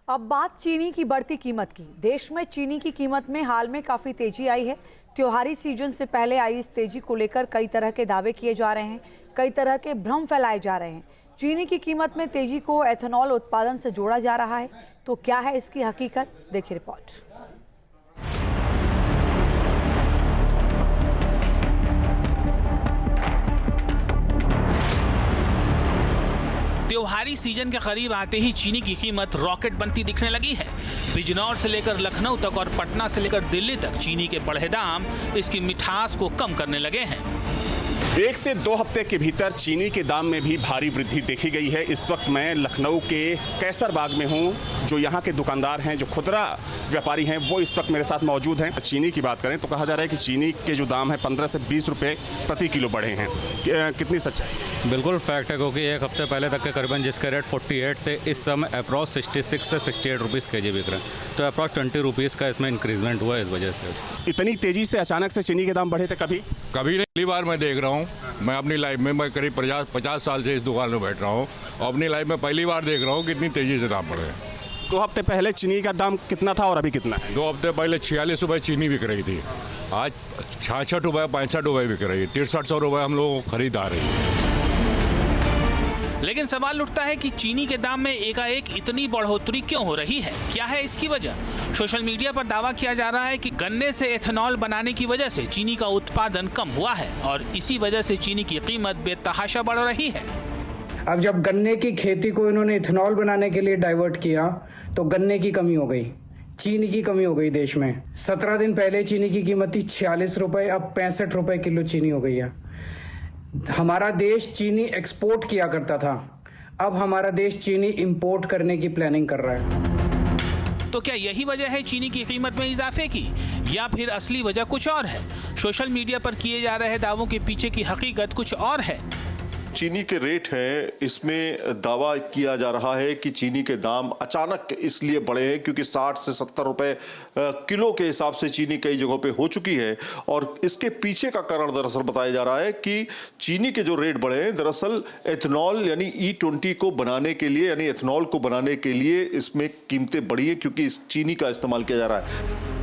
अब बात चीनी की बढ़ती कीमत की। देश में चीनी की कीमत में हाल में काफी तेजी आई है। त्योहारी सीजन से पहले आई इस तेजी को लेकर कई तरह के दावे किए जा रहे हैं, कई तरह के भ्रम फैलाए जा रहे हैं। चीनी की कीमत में तेजी को एथेनॉल उत्पादन से जोड़ा जा रहा है, तो क्या है इसकी हकीकत, देखिए रिपोर्ट। त्योहारी सीजन के करीब आते ही चीनी की कीमत रॉकेट बनती दिखने लगी है। बिजनौर से लेकर लखनऊ तक और पटना से लेकर दिल्ली तक चीनी के बढ़े दाम इसकी मिठास को कम करने लगे हैं। 1 से 2 हफ्ते के भीतर चीनी के दाम में भी भारी वृद्धि देखी गई है। इस वक्त मैं लखनऊ के कैसर बाग में हूं। जो यहां के दुकानदार हैं, जो खुदरा व्यापारी हैं, वो इस वक्त मेरे साथ मौजूद हैं। चीनी की बात करें तो कहा जा रहा है कि चीनी के जो दाम है 15 से 20 रुपए प्रति किलो बढ़े हैं। कितनी सच्चाई? बिल्कुल फैक्ट है, क्योंकि एक हफ्ते पहले तक के करीबन जिसके रेट 48 थे, इस समय अप्रॉक्स 66 से 68 रुपीज़ के जी बिक रहे हैं। तो अप्रॉक्स 20 रुपीज़ का इसमें इंक्रीजमेंट हुआ है। इस वजह से इतनी तेजी से अचानक से चीनी के दाम बढ़े थे कभी नहीं। पहली बार मैं देख रहा हूँ। मैं अपनी लाइफ में मैं करीब 50 साल से इस दुकान में बैठ रहा हूँ और अपनी लाइफ में पहली बार देख रहा हूँ कि इतनी तेज़ी से दाम बढ़े हैं। 2 हफ्ते पहले चीनी का दाम कितना था और अभी कितना है? 2 हफ्ते पहले 46 रुपये चीनी बिक रही थी, आज 66 रुपये 65 रुपये बिक रही है। 6300 रुपये हम लोग खरीद आ रही है। लेकिन सवाल उठता है कि चीनी के दाम में एकाएक इतनी बढ़ोतरी क्यों हो रही है? क्या है इसकी वजह? सोशल मीडिया पर दावा किया जा रहा है कि गन्ने से एथेनॉल बनाने की वजह से चीनी का उत्पादन कम हुआ है और इसी वजह से चीनी की कीमत बेतहाशा बढ़ रही है। अब जब गन्ने की खेती को इन्होंने इथेनॉल बनाने के लिए डाइवर्ट किया तो गन्ने की कमी हो गई, चीनी की कमी हो गई देश में। 17 दिन पहले चीनी की कीमत थी 46 रुपये, अब 65 रुपये किलो चीनी हो गई है। हमारा देश चीनी एक्सपोर्ट किया करता था, अब हमारा देश चीनी इंपोर्ट करने की प्लानिंग कर रहा है। तो क्या यही वजह है चीनी की कीमत में इजाफे की, या फिर असली वजह कुछ और है? सोशल मीडिया पर किए जा रहे दावों के पीछे की हकीकत कुछ और है। चीनी के रेट हैं, इसमें दावा किया जा रहा है कि चीनी के दाम अचानक इसलिए बढ़े हैं क्योंकि 60 से 70 रुपए किलो के हिसाब से चीनी कई जगहों पे हो चुकी है। और इसके पीछे का कारण दरअसल बताया जा रहा है कि चीनी के जो रेट बढ़े हैं, दरअसल एथेनॉल यानी E20 को बनाने के लिए, यानी एथेनॉल को बनाने के लिए इसमें कीमतें बढ़ी हैं क्योंकि इस चीनी का इस्तेमाल किया जा रहा है।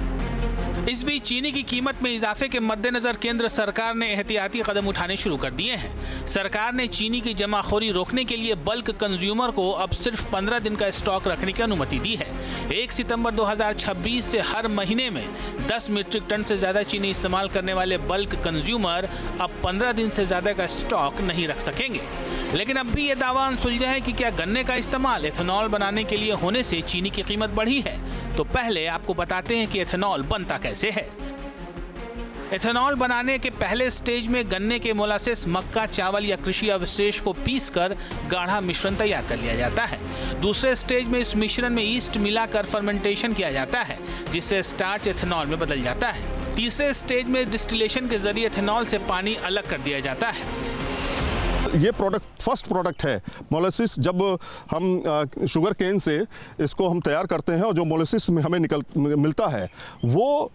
इस बीच चीनी की कीमत में इजाफे के मद्देनजर केंद्र सरकार ने एहतियाती कदम उठाने शुरू कर दिए हैं। सरकार ने चीनी की जमाखोरी रोकने के लिए बल्क कंज्यूमर को अब सिर्फ 15 दिन का स्टॉक रखने की अनुमति दी है। 1 सितंबर 2026 से हर महीने में 10 मीट्रिक टन से ज्यादा चीनी इस्तेमाल करने वाले बल्क कंज्यूमर अब 15 दिन से ज्यादा का स्टॉक नहीं रख सकेंगे। लेकिन अब भी ये दावा अनसुलझा है कि क्या गन्ने का इस्तेमाल एथेनॉल बनाने के लिए होने से चीनी की कीमत बढ़ी है? तो पहले आपको बताते हैं कि एथेनॉल बनता कैसे है। एथेनॉल बनाने के पहले स्टेज में गन्ने के मोलासेस, मक्का, चावल या कृषि अवशेष को पीसकर गाढ़ा मिश्रण तैयार कर लिया जाता है। दूसरे स्टेज में इस मिश्रण में ईस्ट मिलाकर फर्मेंटेशन किया जाता है, जिससे स्टार्च एथेनॉल में बदल जाता है। तीसरे स्टेज में डिस्टिलेशन के जरिए एथेनॉल से पानी अलग कर दिया जाता है। ये प्रोडक्ट फर्स्ट प्रोडक्ट है मोलासिस। जब हम शुगर केन से इसको हम तैयार करते हैं और जो मोलासिस में हमें मिलता है वो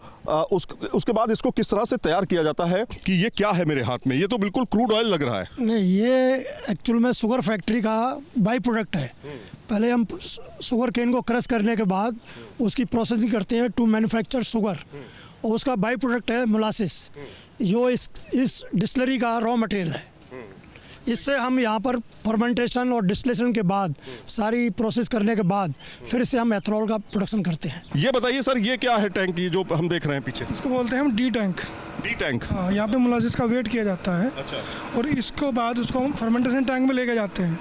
उसके बाद इसको किस तरह से तैयार किया जाता है कि ये क्या है मेरे हाथ में? ये तो बिल्कुल क्रूड ऑयल लग रहा है। नहीं, ये एक्चुअल में शुगर फैक्ट्री का बाई प्रोडक्ट है। पहले हम शुगर केन को क्रश करने के बाद उसकी प्रोसेसिंग करते हैं टू मैन्युफैक्चर शुगर, और उसका बाई प्रोडक्ट है मोलासिस, जो इस डिस्टिलरी का रॉ मटेरियल है। इससे हम यहाँ पर फर्मेंटेशन और डिस्टिलेशन के बाद सारी प्रोसेस करने के बाद फिर से हम एथेनॉल का प्रोडक्शन करते हैं। ये बताइए सर, ये क्या है टैंक ये जो हम देख रहे हैं पीछे? इसको बोलते हैं हम डी टैंक। D tank? हाँ, यहाँ पे मोलासिस का वेट किया जाता है। अच्छा। और इसको बाद उसको हम फर्मेंटेशन टैंक में लेके जाते हैं।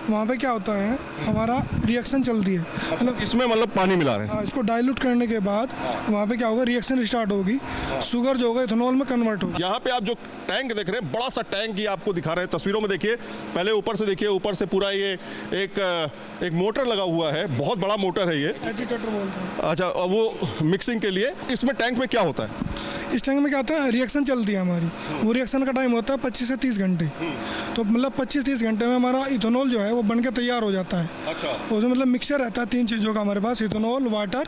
वहाँ पे क्या होता है, हमारा रिएक्शन चलती है। मतलब इसमें पानी मिला रहे हैं। हाँ, इसको डाइल्यूट करने के बाद वहाँ पे क्या होगा, रिएक्शन स्टार्ट होगी, शुगर जो होगा इथेनॉल में कन्वर्ट होगी। यहाँ पे आप जो टैंक देख रहे हैं, बड़ा सा टैंक ये आपको दिखा रहे हैं तस्वीरों में। देखिए, पहले ऊपर से देखिए, ऊपर से पूरा ये एक मोटर लगा हुआ है, बहुत बड़ा मोटर है ये। एजिटेटर बोलते हैं। अच्छा, वो मिक्सिंग के लिए। इसमें टैंक में क्या होता है? इस टैंक में क्या होता है, रिएक्शन चलती है हमारी। वो रिएक्शन का टाइम होता है 25 से 30 घंटे। तो मतलब 25-30 घंटे में हमारा इथेनॉल जो है वो बनके तैयार हो जाता है। अच्छा। उसमें मतलब मिक्सचर रहता है 3 चीज़ों का हमारे पास, इथेनॉल, वाटर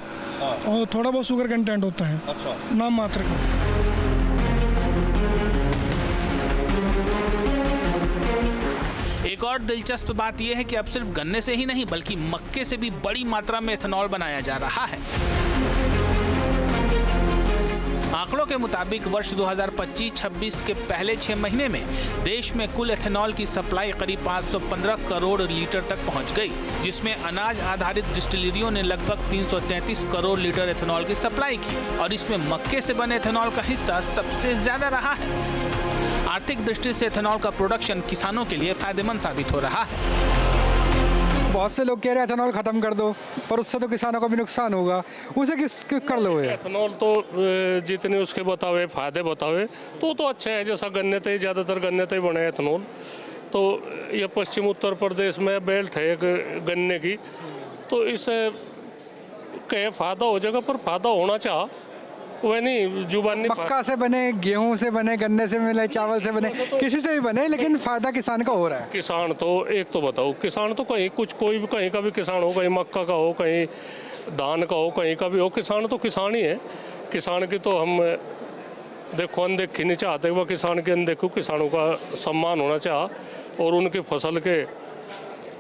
और थोड़ा बहुत शुगर कंटेंट होता है। अच्छा। नाम मात्र का। एक एक और दिलचस्प बात यह है कि अब सिर्फ गन्ने से ही नहीं बल्कि मक्के से भी बड़ी मात्रा में एथेनॉल बनाया जा रहा है। आंकड़ों के मुताबिक वर्ष 2025-26 के पहले 6 महीने में देश में कुल एथेनॉल की सप्लाई करीब 515 करोड़ लीटर तक पहुंच गई, जिसमें अनाज आधारित डिस्टिलरियों ने लगभग 333 करोड़ लीटर एथेनॉल की सप्लाई की और इसमें मक्के से बने एथेनॉल का हिस्सा सबसे ज्यादा रहा है। आर्थिक दृष्टि से एथेनॉल का प्रोडक्शन किसानों के लिए फायदेमंद साबित हो रहा है। बहुत से लोग कह रहे हैं एथेनॉल खत्म कर दो, पर उससे तो किसानों को भी नुकसान होगा, उसे किस कर लो। एथेनॉल तो जितने उसके बतावे फायदे बतावे तो अच्छा है। जैसा गन्ने ते ज़्यादातर गन्ने ते बने एथेनॉल, तो ये पश्चिम उत्तर प्रदेश में बेल्ट है एक गन्ने की, तो इससे कहे फायदा हो जाएगा, पर फायदा होना चाह वह नहीं जुबानी। मक्का से बने, गेहूं से बने, गन्ने से मिले, चावल से बने, किसी से भी बने, लेकिन फायदा किसान का हो रहा है। किसान तो एक तो बताओ, किसान तो कहीं कुछ कोई भी कहीं का भी किसान हो, कहीं मक्का का हो, कहीं धान का हो, कहीं का भी हो, किसान तो किसान ही है। किसान की तो हम देखो अनदेखी नहीं चाहते, वह किसान के अनदेखो, किसानों का सम्मान होना चाह और उनकी फसल के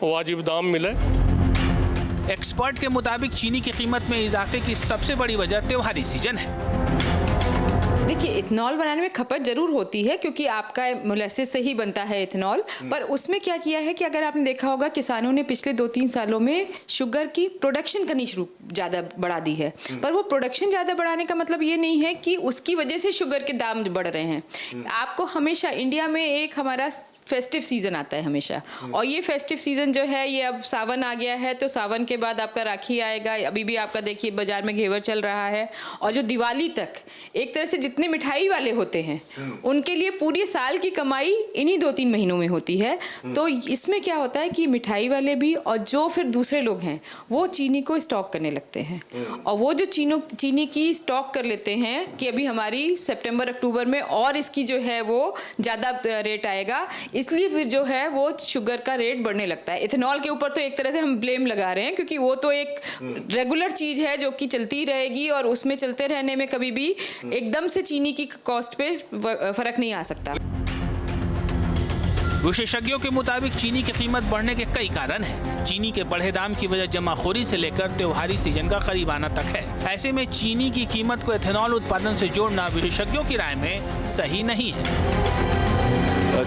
वाजिब दाम मिले। एक्सपर्ट के मुताबिक चीनी की कीमत में इजाफे की सबसे बड़ी वजह त्योहारी सीजन है। देखिए, इथेनॉल बनाने में खपत जरूर होती है क्योंकि आपका मोलेसिस से ही बनता है इथेनॉल, पर उसमें क्या किया है कि अगर आपने देखा होगा किसानों ने पिछले 2-3 सालों में शुगर की प्रोडक्शन करनी ज़्यादा बढ़ा दी है। पर वो प्रोडक्शन ज़्यादा बढ़ाने का मतलब ये नहीं है कि उसकी वजह से शुगर के दाम बढ़ रहे हैं। आपको हमेशा इंडिया में एक हमारा फेस्टिव सीज़न आता है हमेशा, और ये फेस्टिव सीज़न जो है ये अब सावन आ गया है, तो सावन के बाद आपका राखी आएगा। अभी भी आपका देखिए बाजार में घेवर चल रहा है, और जो दिवाली तक एक तरह से जितने मिठाई वाले होते हैं उनके लिए पूरी साल की कमाई इन्हीं 2-3 महीनों में होती है। तो इसमें क्या होता है कि मिठाई वाले भी और जो फिर दूसरे लोग हैं वो चीनी को स्टॉक करने लगते हैं, और वो जो चीनी की स्टॉक कर लेते हैं कि अभी हमारी सितंबर अक्टूबर में और इसकी जो है वो ज़्यादा रेट आएगा, इसलिए फिर जो है वो शुगर का रेट बढ़ने लगता है। इथेनॉल के ऊपर तो एक तरह से हम ब्लेम लगा रहे हैं क्योंकि वो तो एक रेगुलर चीज है जो कि चलती रहेगी, और उसमें चलते रहने में कभी भी एकदम से चीनी की कॉस्ट पे फर्क नहीं आ सकता। विशेषज्ञों के मुताबिक चीनी की कीमत बढ़ने के कई कारण हैं। चीनी के बढ़े दाम की वजह जमाखोरी से लेकर त्योहारी सीजन का करीब आना तक है। ऐसे में चीनी की कीमत को एथेनॉल उत्पादन से जोड़ना विशेषज्ञों की राय में सही नहीं है।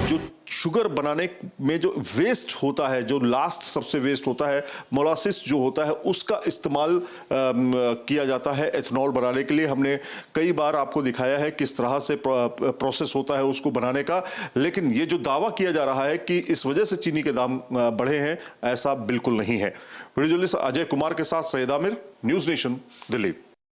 जो शुगर बनाने में जो वेस्ट होता है, जो लास्ट सबसे वेस्ट होता है, मोलासिस जो होता है, उसका इस्तेमाल किया जाता है एथेनॉल बनाने के लिए। हमने कई बार आपको दिखाया है किस तरह से प्रोसेस होता है उसको बनाने का, लेकिन ये जो दावा किया जा रहा है कि इस वजह से चीनी के दाम बढ़े हैं, ऐसा बिल्कुल नहीं है। वीडियो जर्नलिस्ट अजय कुमार के साथ सैयद आमिर, न्यूज़ नेशन, दिल्ली।